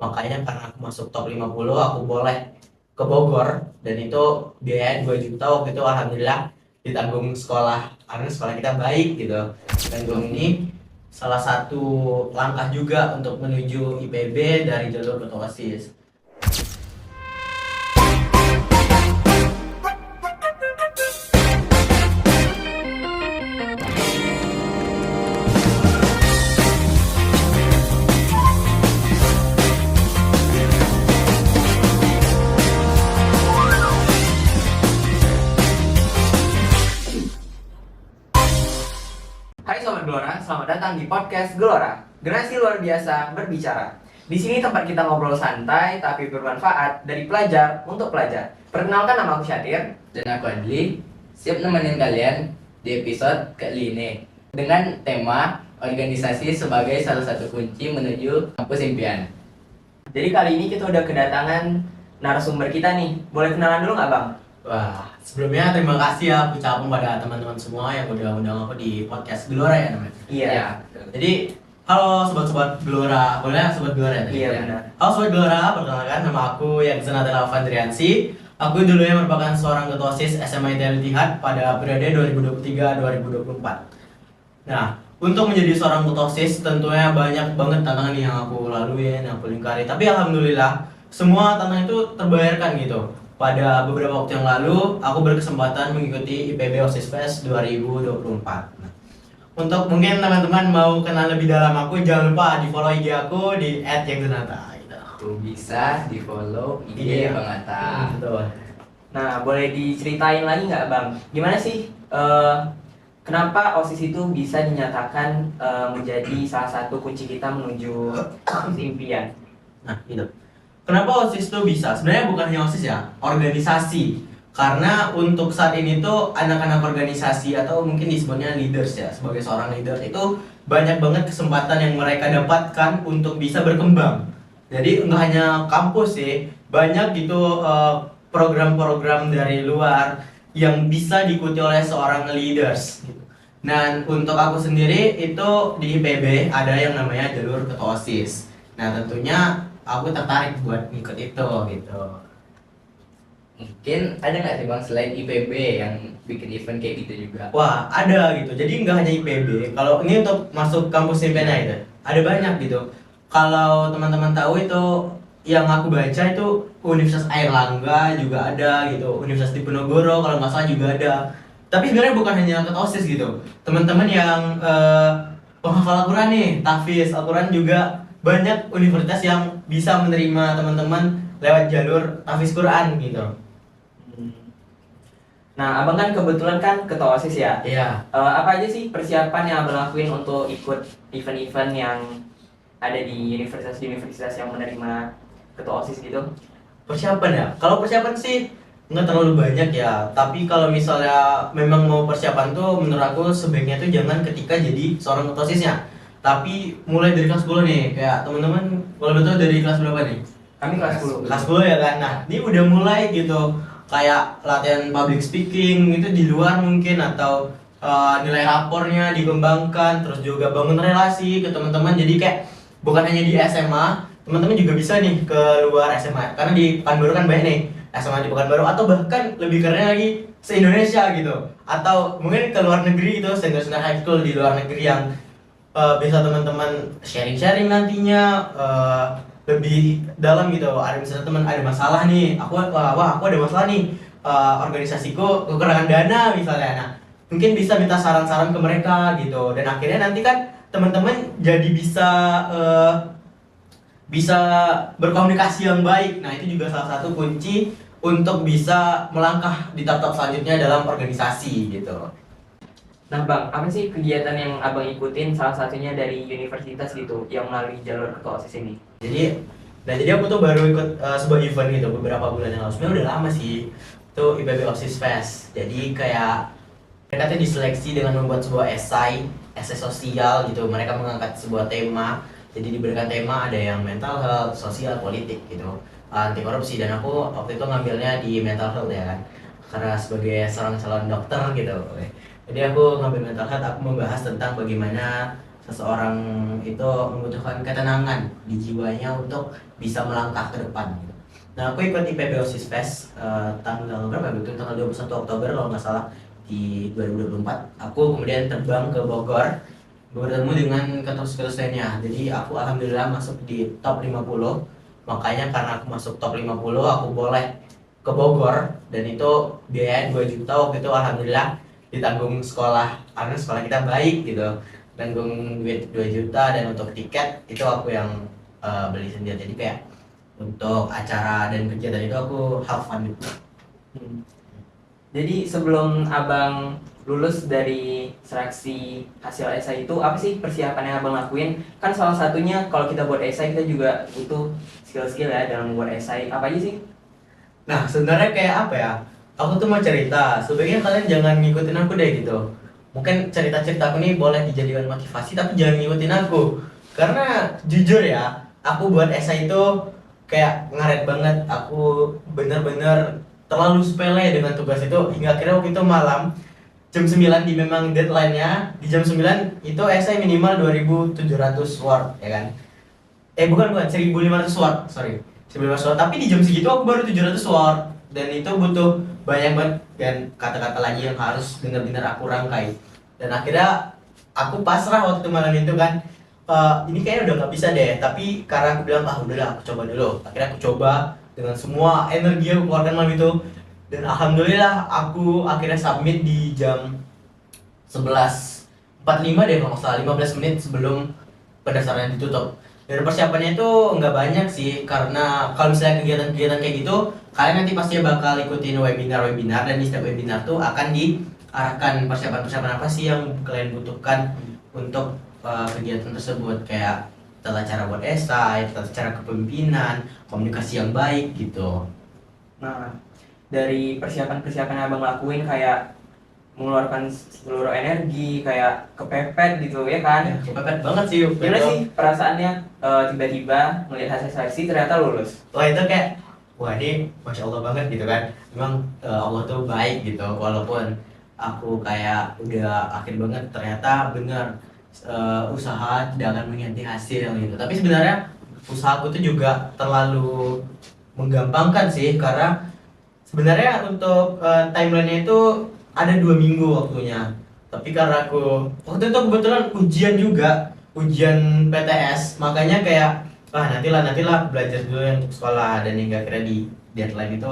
Makanya karena aku masuk top 50, aku boleh ke Bogor, dan itu biaya 2 juta waktu itu. Alhamdulillah ditanggung sekolah, karena sekolah kita baik gitu. Tanggung ini salah satu langkah juga untuk menuju IPB dari jalur ketua OSIS. Hai Sobat Gelora, selamat datang di podcast Gelora, generasi luar biasa berbicara. Di sini tempat kita ngobrol santai tapi bermanfaat dari pelajar untuk pelajar. Perkenalkan, nama aku Syatir. Dan aku Adli, siap nemenin kalian di episode kali ini dengan tema organisasi sebagai salah satu kunci menuju kampus impian. Jadi kali ini kita udah kedatangan narasumber kita nih. Boleh kenalan dulu nggak Bang? Wah, sebelumnya terima kasih ya aku ucapkan pada teman-teman semua yang udah undang aku di podcast Gelora ya namanya. Iya. Jadi, halo sobat-sobat Gelora, boleh ya sobat Gelora ya tadi? Iya Ya. benar. Halo sobat Gelora, perkenalkan nama aku Yakzan Adela Vandriansi. Aku dulunya merupakan seorang ketua OSIS SMA ITB Al-Ittihad pada periode 2023-2024. Nah, untuk menjadi seorang ketua OSIS tentunya banyak banget tantangan yang aku lalui, yang aku lingkari. Tapi alhamdulillah semua tantangan itu terbayarkan gitu. Pada beberapa waktu yang lalu, aku berkesempatan mengikuti IPB OSIS Fest 2024. Nah, untuk mungkin teman-teman mau kenal lebih dalam aku, jangan lupa di follow IG aku di @yakzanata. Tuh bisa di follow IG Iya. Bang Atta. Betul. Nah, boleh diceritain lagi nggak Bang? Gimana sih kenapa OSIS itu bisa dinyatakan menjadi salah satu kunci kita menuju kampus impian? Nah, gitu. Kenapa OSIS tuh bisa? Sebenarnya bukan hanya OSIS ya, organisasi. Karena untuk saat ini tuh anak-anak organisasi atau mungkin disebutnya leaders ya, sebagai seorang leader itu banyak banget kesempatan yang mereka dapatkan untuk bisa berkembang. Jadi nggak hanya kampus sih, banyak gitu program-program dari luar yang bisa diikuti oleh seorang leaders gitu. Dan untuk aku sendiri itu di IPB ada yang namanya jalur ketua OSIS. Nah, tentunya aku tertarik buat ngikut itu gitu. Mungkin ada nggak sih Bang selain IPB yang bikin event kayak gitu juga? Wah, ada gitu. Jadi nggak hanya IPB. Kalau ini untuk masuk kampus impiannya itu, ada banyak gitu. Kalau teman-teman tahu itu yang aku baca itu Universitas Airlangga juga ada gitu. Universitas Diponegoro kalau nggak salah juga ada. Tapi sebenarnya bukan hanya ketua OSIS gitu. Teman-teman yang penghafal Al-Quran nih, tahfiz Al-Quran juga banyak universitas yang bisa menerima teman-teman lewat jalur tahfiz Quran gitu. Nah, Abang kan kebetulan kan ketua OSIS ya. Iya. Apa aja sih persiapan yang Abang lakuin untuk ikut event-event yang ada di universitas-universitas yang menerima ketua OSIS gitu? Persiapan ya. Kalau persiapan sih nggak terlalu banyak ya. Tapi kalau misalnya memang mau persiapan tuh menurut aku sebaiknya tuh jangan ketika jadi seorang ketua OSISnya. Tapi mulai dari kelas 10 nih. Kayak teman-teman kalau betul dari kelas berapa nih? Kami kelas 10. Kelas 10 ya kan. Nah, ini udah mulai gitu. Kayak latihan public speaking itu di luar mungkin, atau nilai rapornya dikembangkan, terus juga bangun relasi ke teman-teman. Jadi kayak bukan hanya di SMA, teman-teman juga bisa nih ke luar SMA. Karena di Pekanbaru kan banyak nih SMA di Pekanbaru, atau bahkan lebih keren lagi se-Indonesia gitu. Atau mungkin ke luar negeri gitu, senior-senior high school di luar negeri yang bisa teman-teman sharing-sharing nantinya lebih dalam gitu. Ada misalnya teman ada masalah nih, aku ada masalah nih, organisasiku kekurangan dana misalnya. Nah, mungkin bisa minta saran-saran ke mereka gitu, dan akhirnya nanti kan teman-teman jadi bisa berkomunikasi yang baik. Nah, itu juga salah satu kunci untuk bisa melangkah di tahap selanjutnya dalam organisasi gitu. Nah Bang, apa sih kegiatan yang Abang ikutin salah satunya dari universitas gitu yang melalui jalur ketua OSIS ini? Jadi aku tuh baru ikut sebuah event gitu beberapa bulan yang lalu. Sebenarnya udah lama sih. Itu IPB OSIS Fest. Jadi kayak mereka tuh diseleksi dengan membuat sebuah esai sosial gitu. Mereka mengangkat sebuah tema. Jadi diberikan tema, ada yang mental health, sosial, politik gitu, anti korupsi. Dan aku waktu itu ngambilnya di mental health ya kan. Karena sebagai seorang calon dokter gitu. Jadi aku ngambil mental health, aku membahas tentang bagaimana seseorang itu membutuhkan ketenangan di jiwanya untuk bisa melangkah ke depan gitu. Nah, aku ikut IPB OSIS Fest tanggal berapa? Betul tanggal 21 Oktober kalau nggak salah di 2024. Aku kemudian terbang ke Bogor bertemu dengan ketus-ketus lainnya. Jadi aku alhamdulillah masuk di top 50. Makanya karena aku masuk top 50, aku boleh ke Bogor dan itu biaya 2 juta waktu itu alhamdulillah ditanggung sekolah karena sekolah kita baik gitu. Tanggung duit 2 juta dan untuk tiket itu aku yang beli sendiri. Jadi kayak untuk acara dan kegiatan itu aku have fun gitu. Jadi sebelum abang lulus dari seleksi hasil esai itu apa sih persiapan yang abang lakuin? Kan salah satunya kalau kita buat esai kita juga butuh skill-skill ya dalam membuat esai. Apa aja sih? Nah, sebenarnya kayak apa ya? Aku tuh mau cerita. Sebaiknya kalian jangan ngikutin aku deh gitu. Mungkin cerita-cerita aku nih boleh dijadikan motivasi, tapi jangan ngikutin aku. Karena jujur ya, aku buat esai itu kayak ngaret banget. Aku bener-bener terlalu sepele dengan tugas itu hingga akhirnya waktu itu malam jam 9 di memang deadline-nya. Di jam 9 itu esai minimal 2700 word ya kan. Bukan 1500 word, sorry. 1500 word, tapi di jam segitu aku baru 700 word dan itu butuh banyak banget dan kata-kata lagi yang harus benar-benar aku rangkai. Dan akhirnya aku pasrah waktu malam itu kan. Ini kayaknya udah nggak bisa deh, tapi karena aku bilang udahlah aku coba dulu. Akhirnya aku coba dengan semua energi yang aku keluarkan malam itu dan alhamdulillah aku akhirnya submit di jam 11.45 deh kalau nggak salah, 15 menit sebelum pendaftaran ditutup. Dan persiapannya itu nggak banyak sih, karena kalau misalnya kegiatan-kegiatan kayak gitu kalian nanti pasti bakal ikutin webinar-webinar dan di setiap webinar tuh akan diarahkan persiapan-persiapan apa sih yang kalian butuhkan untuk kegiatan tersebut, kayak tata cara buat esai, tata cara kepemimpinan, komunikasi yang baik gitu. Nah, dari persiapan-persiapan yang abang lakuin kayak mengeluarkan seluruh energi, kayak kepepet gitu ya kan? Kepepet banget sih. Gimana sih perasaannya tiba-tiba melihat hasil seleksi ternyata lulus? Wah itu kayak, wah ini Masya Allah banget gitu kan. Memang Allah tuh baik gitu, walaupun aku kayak udah akhir banget ternyata bener usaha tidak akan mengganti hasil gitu. Tapi sebenarnya usahaku tuh juga terlalu menggampangkan sih, karena sebenarnya untuk timelinenya itu ada 2 minggu waktunya. Tapi karena aku waktu itu kebetulan ujian juga, ujian PTS, makanya kayak nantilah belajar dulu yang untuk sekolah, dan hingga akhirnya di deadline itu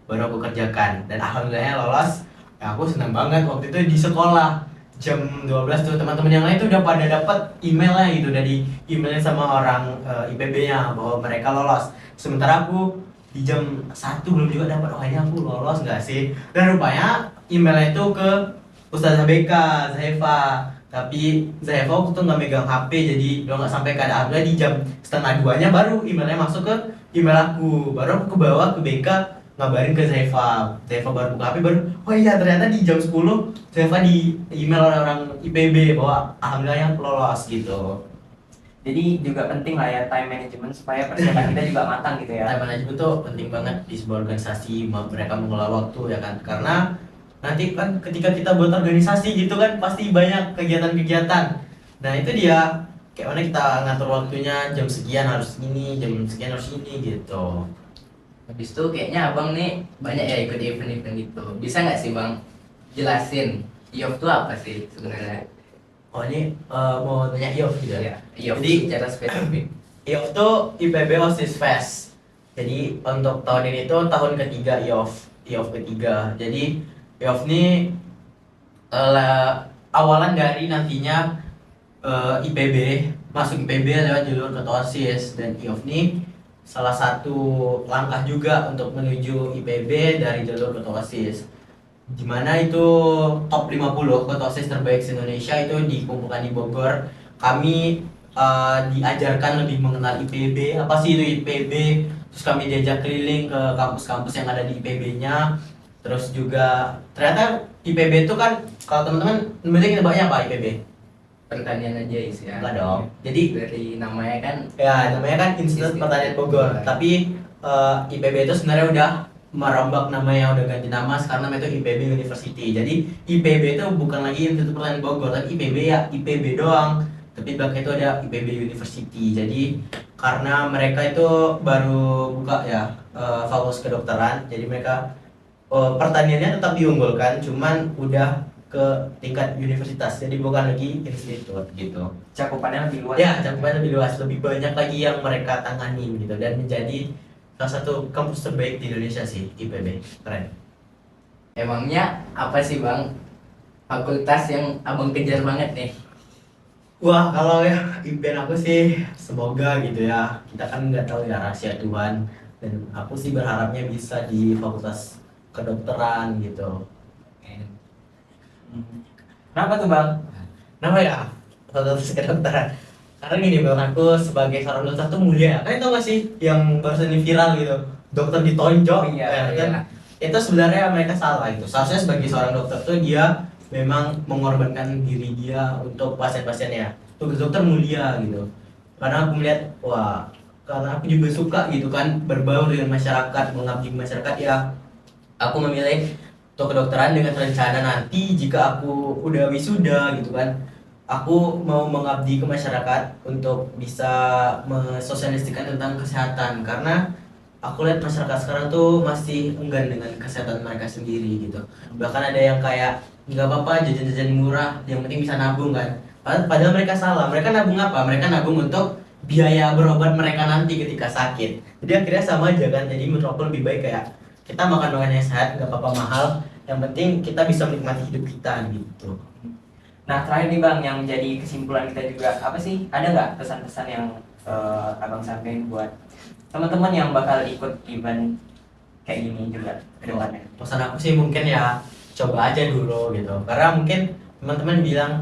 baru aku kerjakan dan alhamdulillah lolos. Ya, aku senang banget waktu itu di sekolah jam 12 tuh teman-teman yang lain tuh udah pada dapat emailnya gitu, udah di emailnya sama orang IPB-nya bahwa mereka lolos. Sementara aku di jam 1 belum juga dapat, ini aku lolos nggak sih? Dan rupanya emailnya itu ke Ustazah BK, Zahefa. Tapi Zahefa waktu itu nggak megang HP, jadi udah nggak sampai keadaan. Di jam 1:30-nya baru emailnya masuk ke email aku. Baru aku ke bawah ke BK ngabarin ke Zahefa. Zahefa baru buka HP, baru oh iya ternyata di jam 10 Zahefa di email orang IPB bahwa alhamdulillah lolos gitu. Jadi juga penting lah ya time management supaya persiapan kita juga matang gitu ya. Time management tuh penting banget di sebuah organisasi, mereka mengelola waktu ya kan. Karena nanti kan ketika kita buat organisasi gitu kan pasti banyak kegiatan-kegiatan. Nah itu dia, kayak mana kita ngatur waktunya, jam sekian harus ini, jam sekian harus ini gitu. Habis itu kayaknya abang nih banyak ya ikut event-event gitu. Bisa nggak sih bang jelasin IOF itu apa sih sebenarnya? Oh ini mau tanya IOF gitu ya? IOF Jadi secara spesifik. IOF tuh IPB OSIS Fest. Jadi untuk tahun ini tuh tahun ketiga IOF ketiga. Jadi IOF ini awalan dari nantinya IPB, masuk IPB lewat jalur ketua OSIS, dan IOF ini salah satu langkah juga untuk menuju IPB dari jalur ketua OSIS. Dimana itu top 50 ketua OSIS terbaik se-Indonesia itu dikumpulkan di Bogor. Kami diajarkan lebih mengenal IPB, apa sih itu IPB, terus kami diajak keliling ke kampus-kampus yang ada di IPB-nya. Terus juga ternyata IPB itu kan, kalau teman-teman berarti kita banyak apa IPB? Pertanian aja sih ya. Enggak dong. Jadi Dari namanya kan ya namanya kan Institut Pertanian Bogor, tapi IPB itu sebenarnya udah merombak namanya, udah ganti nama, sekarang namanya itu IPB University. Jadi IPB itu bukan lagi Institut Pertanian Bogor, tapi IPB ya IPB doang. Tapi belakang itu ada IPB University. Jadi karena mereka itu baru buka ya fakultas kedokteran, jadi mereka pertaniannya tetap diunggulkan, cuman udah ke tingkat universitas, jadi bukan lagi institut gitu. Cakupannya lebih luas. Ya, cakupannya lebih luas, lebih banyak lagi yang mereka tangani gitu, dan menjadi salah satu kampus terbaik di Indonesia sih, IPB. Keren. Emangnya apa sih bang fakultas yang abang kejar banget nih? Wah, kalau ya impian aku sih semoga gitu ya. Kita kan nggak tahu ya rahasia Tuhan, dan aku sih berharapnya bisa di fakultas kedokteran gitu. Kenapa tuh bang? Kenapa ya fakultas kedokteran? Karena gini, menurut aku sebagai seorang dokter tuh mulia. Kalian tau gak sih yang barusan ini viral gitu, dokter ditonjok? Oh, iya, kan? Itu sebenarnya mereka salah itu. Seharusnya sebagai seorang dokter tuh dia memang mengorbankan diri dia untuk pasien-pasiennya. Tugas dokter mulia gitu. Karena aku melihat, wah, karena aku juga suka gitu kan berbaur dengan masyarakat, mengabdi masyarakat ya. Aku memilih untuk kedokteran dengan rencana nanti jika aku udah wisuda gitu kan, aku mau mengabdi ke masyarakat untuk bisa mensosialisasikan tentang kesehatan, karena aku lihat masyarakat sekarang tuh masih enggan dengan kesehatan mereka sendiri gitu. Bahkan ada yang kayak nggak apa-apa jajan-jajan murah, yang penting bisa nabung kan. Padahal mereka salah. Mereka nabung apa? Mereka nabung untuk biaya berobat mereka nanti ketika sakit. Jadi akhirnya sama aja kan. Jadi menurut aku lebih baik kayak kita makan yang sehat, nggak apa-apa mahal. Yang penting kita bisa menikmati hidup kita gitu. Nah terakhir nih bang, yang menjadi kesimpulan kita juga apa sih? Ada nggak pesan-pesan yang abang sampaikan buat teman-teman yang bakal ikut event kayak gini juga ke depannya? Pesan aku sih mungkin ya coba aja dulu gitu. Karena mungkin teman-teman bilang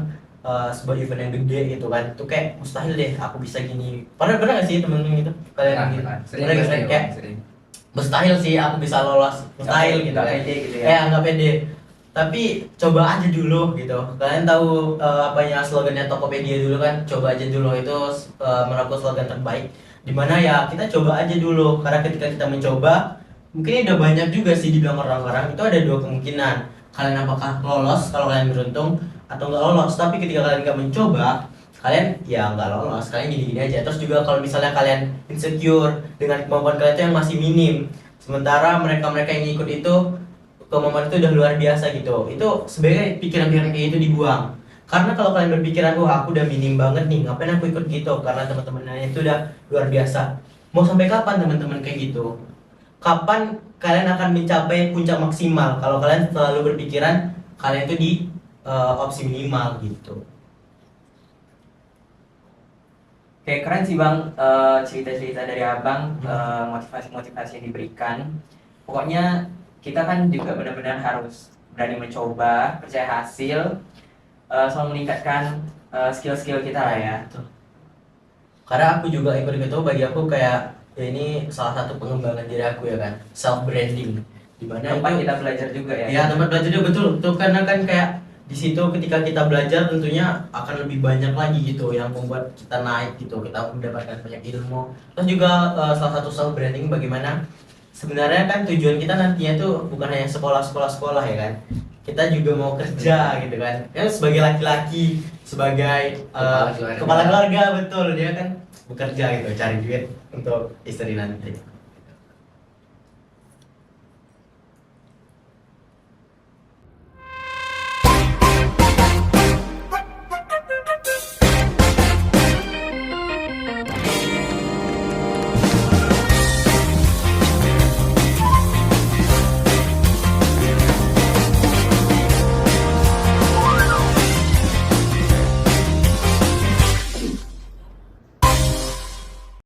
sebuah event yang gede gitu kan, itu kayak mustahil deh aku bisa gini. Padahal bener gak sih teman-teman gitu? Kalian gitu? Sering, Bener gak sih? Kayak sering. mustahil sih aku bisa lolos, mustahil gitu Nggak kan. pede gitu ya? Nggak pede. Tapi coba aja dulu gitu. Kalian tahu apanya slogannya Tokopedia dulu kan? Coba aja dulu, itu menurut aku slogan terbaik. Dimana ya kita coba aja dulu, karena ketika kita mencoba, mungkin udah banyak juga sih dibilang orang-orang, itu ada dua kemungkinan. Kalian apakah lolos kalau kalian beruntung, atau nggak lolos. Tapi ketika kalian nggak mencoba, kalian ya nggak lolos, kalian gini-gini aja. Terus juga kalau misalnya kalian insecure dengan kemampuan kalian itu yang masih minim, sementara mereka-mereka yang ikut itu kemampuan itu udah luar biasa gitu, itu sebenarnya pikiran-pikiran kayak itu dibuang. Karena kalau kalian berpikiran, wah aku udah minim banget nih, ngapain aku ikut gitu, karena teman-temannya itu udah luar biasa. Mau sampai kapan teman-teman kayak gitu? Kapan kalian akan mencapai puncak maksimal kalau kalian selalu berpikiran kalian itu di opsi minimal gitu. Oke, keren sih bang, cerita-cerita dari abang, motivasi-motivasi yang diberikan. Pokoknya kita kan juga benar-benar harus berani mencoba, percaya hasil, selalu meningkatkan skill-skill kita lah ya. Karena aku juga ikut itu, bagi aku kayak ya ini salah satu pengembangan diri aku ya kan, self branding. Dimana Tempat itu kita belajar juga ya. ya tempat belajar juga, betul tuh, karena kan kayak di situ ketika kita belajar tentunya akan lebih banyak lagi gitu yang membuat kita naik gitu, kita mendapatkan banyak ilmu. Terus juga salah satu self branding bagaimana sebenarnya kan tujuan kita nantinya tuh bukan hanya sekolah ya kan, kita juga mau kerja gitu kan ya, sebagai laki-laki, sebagai Kepala keluarga. kepala keluarga, betul, dia kan bekerja gitu, cari duit untuk istri nanti.